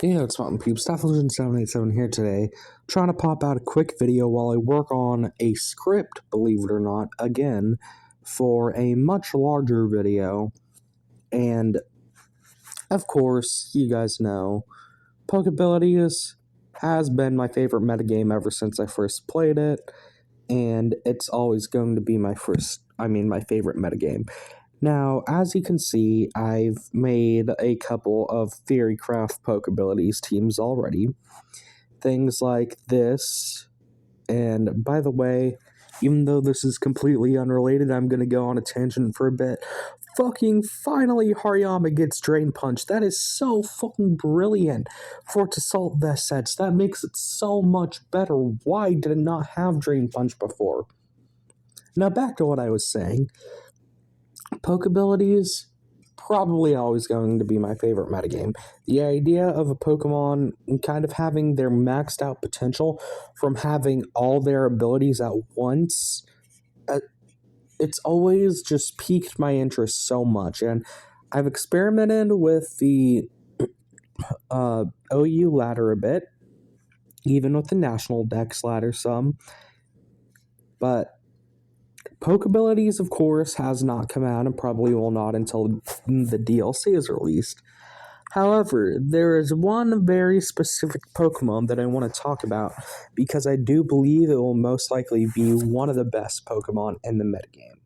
Yeah, it's Mountain Peeps. StaffLegend787 here today, trying to pop out a quick video while I work on a script, believe it or not, again, for a much larger video. And, of course, you guys know, Pokebilities has been my favorite metagame ever since I first played it, and it's always going to be my favorite metagame. Now, as you can see, I've made a couple of Theorycraft Pokebilities teams already. Things like this, and by the way, even though this is completely unrelated, I'm going to go on a tangent for a bit. Fucking finally, Hariyama gets Drain Punch. That is so fucking brilliant for its Assault Vest sets. That makes it so much better. Why did it not have Drain Punch before? Now, back to what I was saying. Pokebilities, probably always going to be my favorite metagame. The idea of a Pokemon kind of having their maxed out potential from having all their abilities at once, it's always just piqued my interest so much. And I've experimented with the OU ladder a bit, even with the National Dex ladder some, but Pokebilities, of course, has not come out and probably will not until the DLC is released. However, there is one very specific Pokemon that I want to talk about because I do believe it will most likely be one of the best Pokemon in the metagame,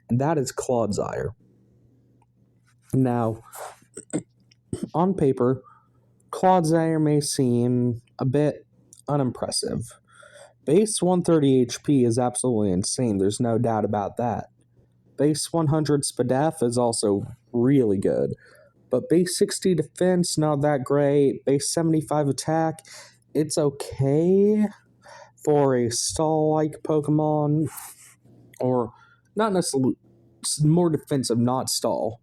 and that is Clodsire. Now, on paper, Clodsire may seem a bit unimpressive. Base 130 HP is absolutely insane, there's no doubt about that. Base 100 Spadef is also really good. But base 60 defense, not that great. Base 75 attack, it's okay for a stall-like Pokemon. Or, not necessarily, more defensive, not stall.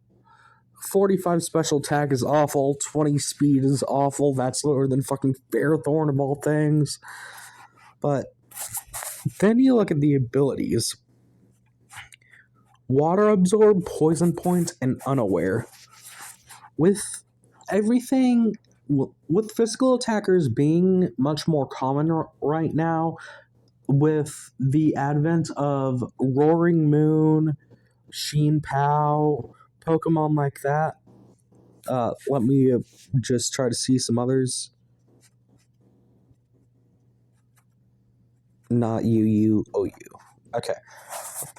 45 special attack is awful. 20 speed is awful. That's lower than fucking Fairthorn of all things. But then you look at the abilities. Water Absorb, Poison Point, and Unaware. With everything, with physical attackers being much more common right now, with the advent of Roaring Moon, Sheen Pow, Pokemon like that, let me just try to see some others. Not you, oh you. Okay.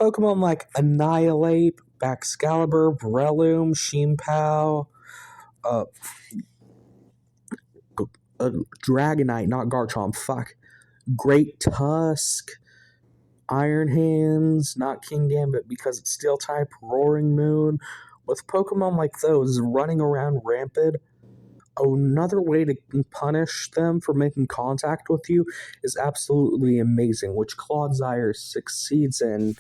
Pokemon like Annihilate, Baxcalibur, Breloom, Sheen Pow, Dragonite, not Garchomp, fuck. Great Tusk, Iron Hands, not King Gambit because it's Steel type, Roaring Moon. With Pokemon like those running around rampant, another way to punish them for making contact with you is absolutely amazing, which Clodsire succeeds in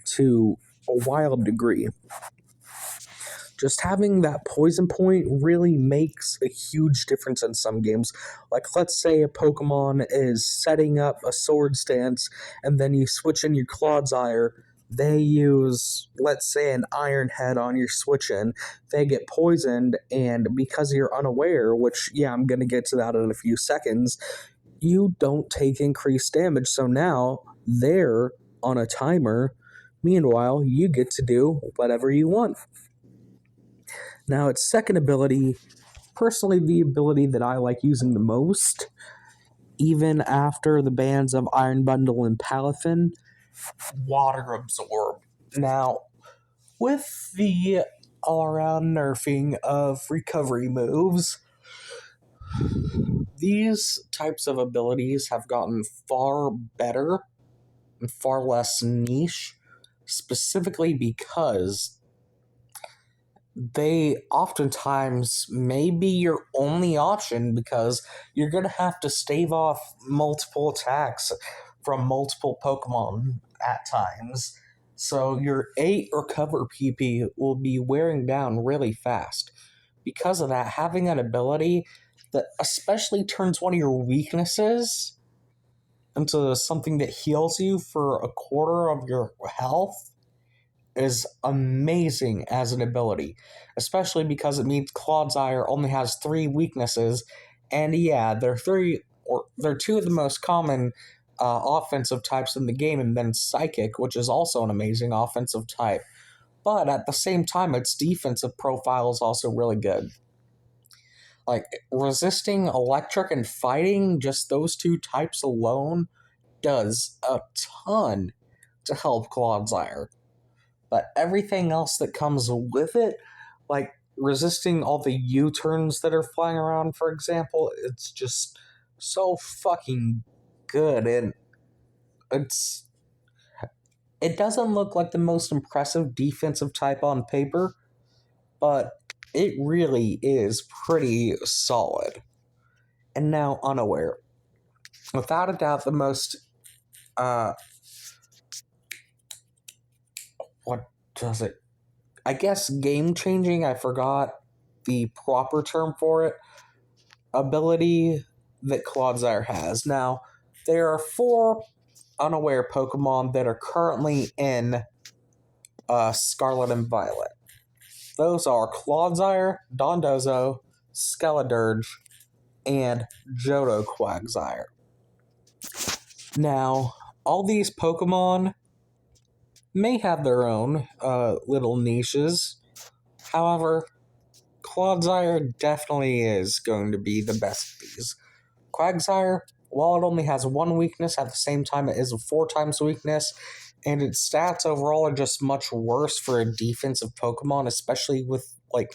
to a wild degree. Just having that poison point really makes a huge difference in some games. Like, let's say a Pokemon is setting up a sword stance, and then you switch in your Clodsire. They use, let's say, an Iron Head on your switch in. They get poisoned, and because you're unaware, which, yeah, I'm going to get to that in a few seconds, you don't take increased damage. So now they're on a timer. Meanwhile, you get to do whatever you want. Now, its second ability, personally the ability that I like using the most, even after the bans of Iron Bundle and Palafin, Water Absorb. Now, with the all-around nerfing of recovery moves, these types of abilities have gotten far better and far less niche, specifically because they oftentimes may be your only option because you're going to have to stave off multiple attacks from multiple Pokemon at times. So your 8 recover PP will be wearing down really fast. Because of that, having an ability that especially turns one of your weaknesses into something that heals you for a quarter of your health is amazing as an ability, especially because it means Clodsire only has three weaknesses, and yeah, they're two of the most common offensive types in the game, and then Psychic, which is also an amazing offensive type. But at the same time, its defensive profile is also really good. Like, resisting electric and fighting, just those two types alone, does a ton to help Clodsire. But everything else that comes with it, like resisting all the U-turns that are flying around, for example, it's just so fucking good. And it's it doesn't look like the most impressive defensive type on paper, but it really is pretty solid. And now Unaware. Without a doubt, the most what does it? I guess game changing, I forgot the proper term for it, ability that Clodsire has. Now, there are 4 Unaware Pokemon that are currently in Scarlet and Violet. Those are Clodsire, Dondozo, Skeledirge, and Johto Quagsire. Now, all these Pokemon may have their own little niches. However, Clodsire definitely is going to be the best of these. Quagsire, while it only has one weakness, at the same time it is a 4 times weakness, and its stats overall are just much worse for a defensive Pokemon, especially with, like,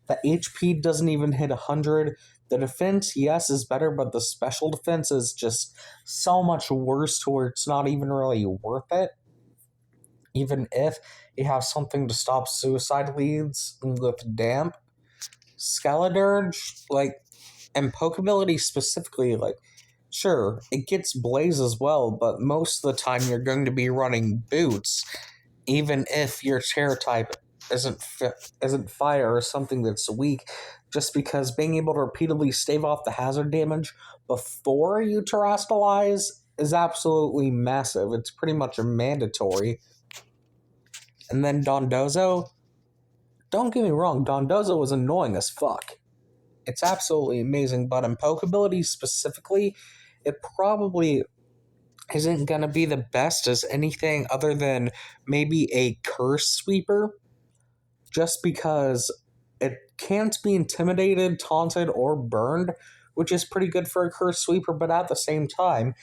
the HP doesn't even hit 100. The defense, yes, is better, but the special defense is just so much worse to where it's not even really worth it. Even if you have something to stop suicide leads with Damp. Skeledirge, like, and Pokeabilities specifically, like, sure, it gets Blaze as well, but most of the time you're going to be running Boots, even if your Terra type isn't Fire or something that's weak, just because being able to repeatedly stave off the hazard damage before you Terrastallize is absolutely massive. It's pretty much a mandatory. And then Dondozo, don't get me wrong, Dondozo was annoying as fuck. It's absolutely amazing, but in Pokeabilities specifically, it probably isn't going to be the best as anything other than maybe a Curse Sweeper, just because it can't be intimidated, taunted, or burned, which is pretty good for a Curse Sweeper, but at the same time,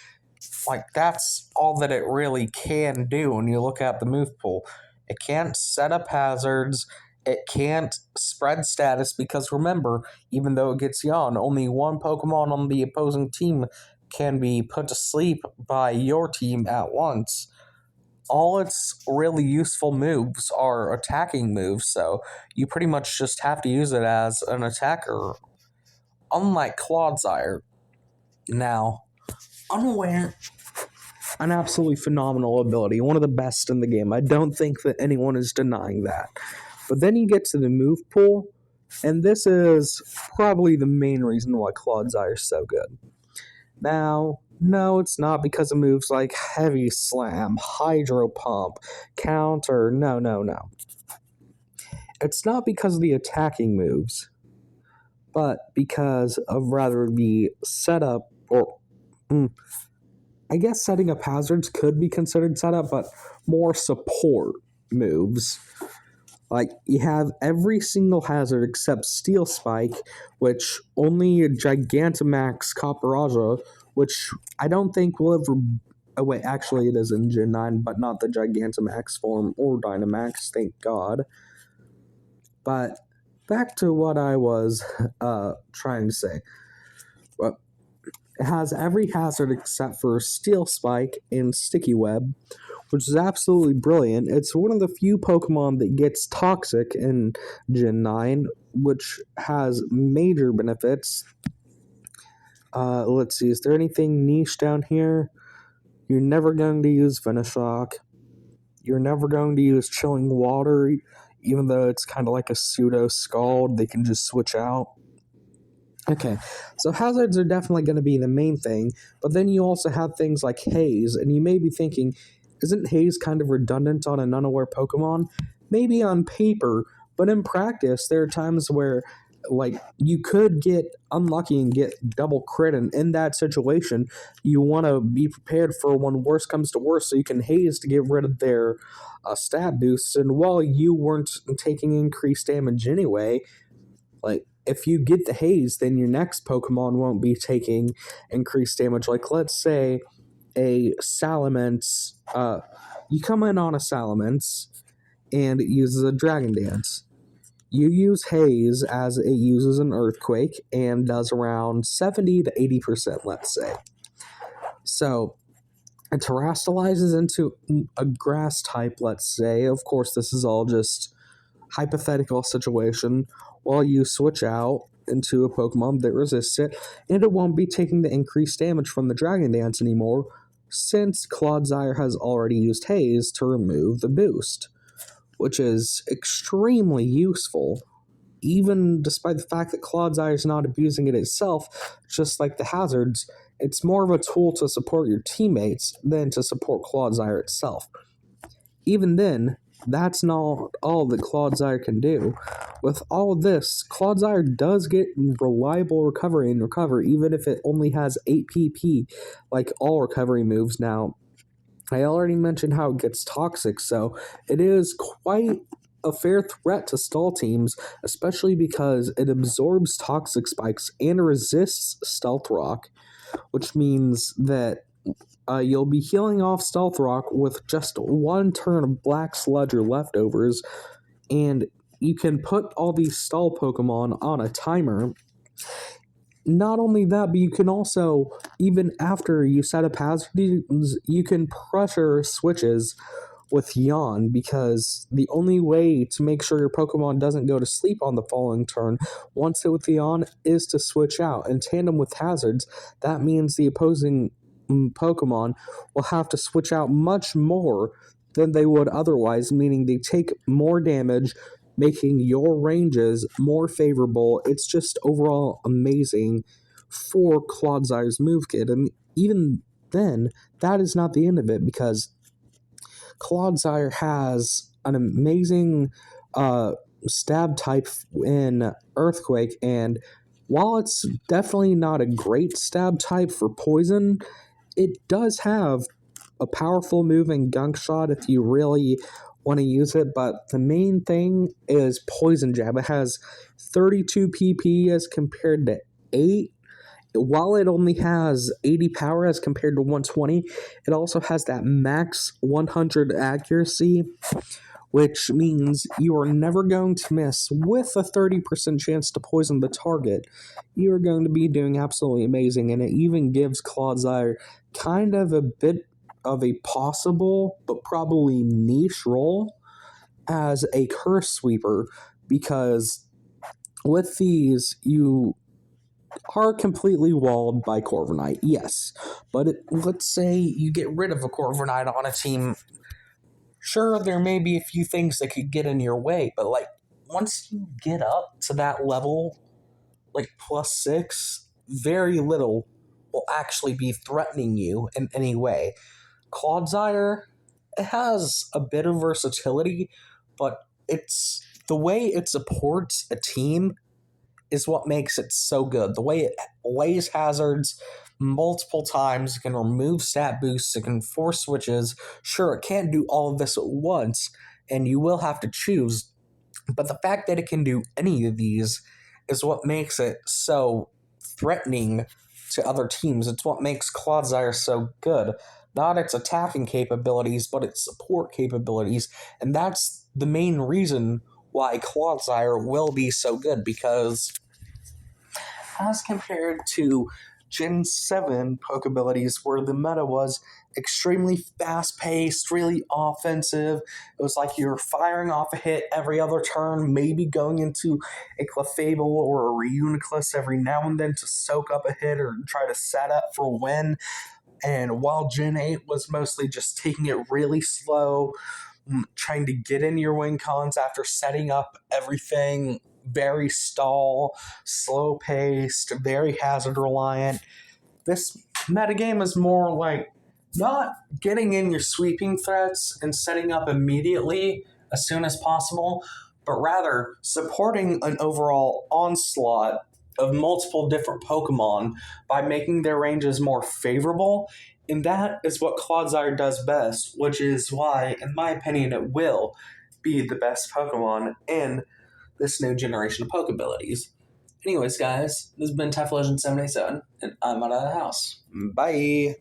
like, that's all that it really can do when you look at the move pool. It can't set up hazards, it can't spread status, because remember, even though it gets yawn, only one Pokemon on the opposing team can be put to sleep by your team at once. All its really useful moves are attacking moves, so you pretty much just have to use it as an attacker. Unlike Clodsire. Now, Unaware, an absolutely phenomenal ability, one of the best in the game. I don't think that anyone is denying that. But then you get to the move pool, and this is probably the main reason why Clodsire is so good. Now, no, it's not because of moves like Heavy Slam, Hydro Pump, Counter, no. It's not because of the attacking moves, but because of rather the setup, or I guess setting up hazards could be considered setup, but more support moves. Like, you have every single hazard except Steel Spike, which only Gigantamax Copperaja, which I don't think will ever... Oh, wait, actually it is in Gen 9, but not the Gigantamax form or Dynamax, thank God. But back to what I was trying to say. Well, it has every hazard except for Steel Spike and Sticky Web, which is absolutely brilliant. It's one of the few Pokemon that gets Toxic in Gen 9, which has major benefits. Let's see, is there anything niche down here? You're never going to use Venoshock. You're never going to use Chilling Water, even though it's kind of like a pseudo Scald. They can just switch out. Okay, so hazards are definitely going to be the main thing, but then you also have things like Haze, and you may be thinking, isn't Haze kind of redundant on an unaware Pokemon? Maybe on paper, but in practice, there are times where like you could get unlucky and get double crit, and in that situation you want to be prepared for when worse comes to worse, so you can Haze to get rid of their stat boosts. And while you weren't taking increased damage anyway, like if you get the Haze, then your next Pokemon won't be taking increased damage. Like let's say a Salamence, you come in on a Salamence and it uses a Dragon Dance. You use Haze as it uses an Earthquake and does around 70 to 80%, let's say. So it terastallizes into a grass type, let's say. Of course, this is all just hypothetical situation. While you switch out into a Pokemon that resists it, and it won't be taking the increased damage from the Dragon Dance anymore, since Clodsire has already used Haze to remove the boost, which is extremely useful, even despite the fact that Clodsire is not abusing it itself. Just like the hazards, it's more of a tool to support your teammates than to support Clodsire itself. Even then, that's not all that Clodsire can do. With all of this, Clodsire does get reliable recovery and recover, even if it only has 8 PP, like all recovery moves. Now, I already mentioned how it gets toxic, so it is quite a fair threat to stall teams, especially because it absorbs toxic spikes and resists Stealth Rock, which means that you'll be healing off Stealth Rock with just one turn of Black Sludge or leftovers, and you can put all these stall Pokemon on a timer. Not only that, but you can also, even after you set up hazards, you can pressure switches with Yawn, because the only way to make sure your Pokemon doesn't go to sleep on the following turn once hit with Yawn is to switch out. In tandem with hazards, that means the opposing Pokemon will have to switch out much more than they would otherwise, meaning they take more damage, making your ranges more favorable. It's just overall amazing for Clodsire's move kit. And even then, that is not the end of it, because Clodsire has an amazing stab type in Earthquake, and while it's definitely not a great stab type for poison, it does have a powerful move in Gunk Shot if you really want to use it. But the main thing is Poison Jab. It has 32 PP as compared to 8. While it only has 80 power as compared to 120, it also has that max 100 accuracy, which means you are never going to miss. With a 30% chance to poison the target, you are going to be doing absolutely amazing. And it even gives Clodsire kind of a bit of a possible, but probably niche role as a curse sweeper, because with these, you are completely walled by Corviknight, yes. But let's say you get rid of a Corviknight on a team. Sure, there may be a few things that could get in your way, but like once you get up to that level, like +6, very little will actually be threatening you in any way. Clodsire, it has a bit of versatility, but it's the way it supports a team is what makes it so good. The way it lays hazards multiple times, it can remove stat boosts, it can force switches. Sure, it can't do all of this at once, and you will have to choose, but the fact that it can do any of these is what makes it so threatening to other teams. It's what makes Clodsire so good. Not its attacking capabilities, but its support capabilities, and that's the main reason why Clodsire will be so good, because as compared to Gen 7 Pokebilities, where the meta was extremely fast-paced, really offensive. It was like you're firing off a hit every other turn, maybe going into a Clefable or a Reuniclus every now and then to soak up a hit or try to set up for a win. And while Gen 8 was mostly just taking it really slow, trying to get in your win cons after setting up everything, very stall, slow paced, very hazard reliant. This metagame is more like not getting in your sweeping threats and setting up immediately as soon as possible, but rather supporting an overall onslaught of multiple different Pokemon by making their ranges more favorable. And that is what Clodsire does best, which is why, in my opinion, it will be the best Pokemon in this new generation of Pokebilities. Anyways, guys, this has been Tough Legend 77, and I'm out of the house. Bye!